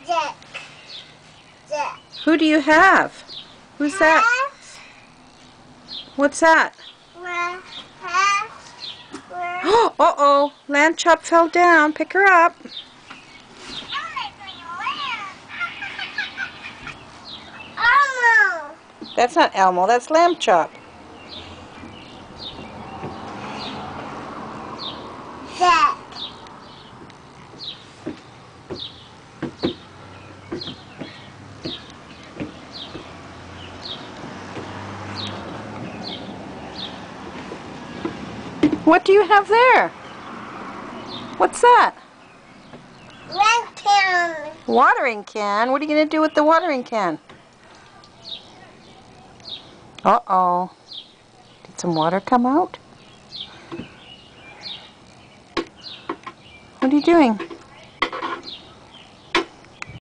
Jack. Jack. Who do you have? Who's that? What's that? Uh-oh, Lamb Chop fell down. Pick her up. Elmo. That's not Elmo, that's Lamb Chop. Jack. What do you have there? What's that? Lantern. Watering can? What are you going to do with the watering can? Uh-oh. Did some water come out? What are you doing?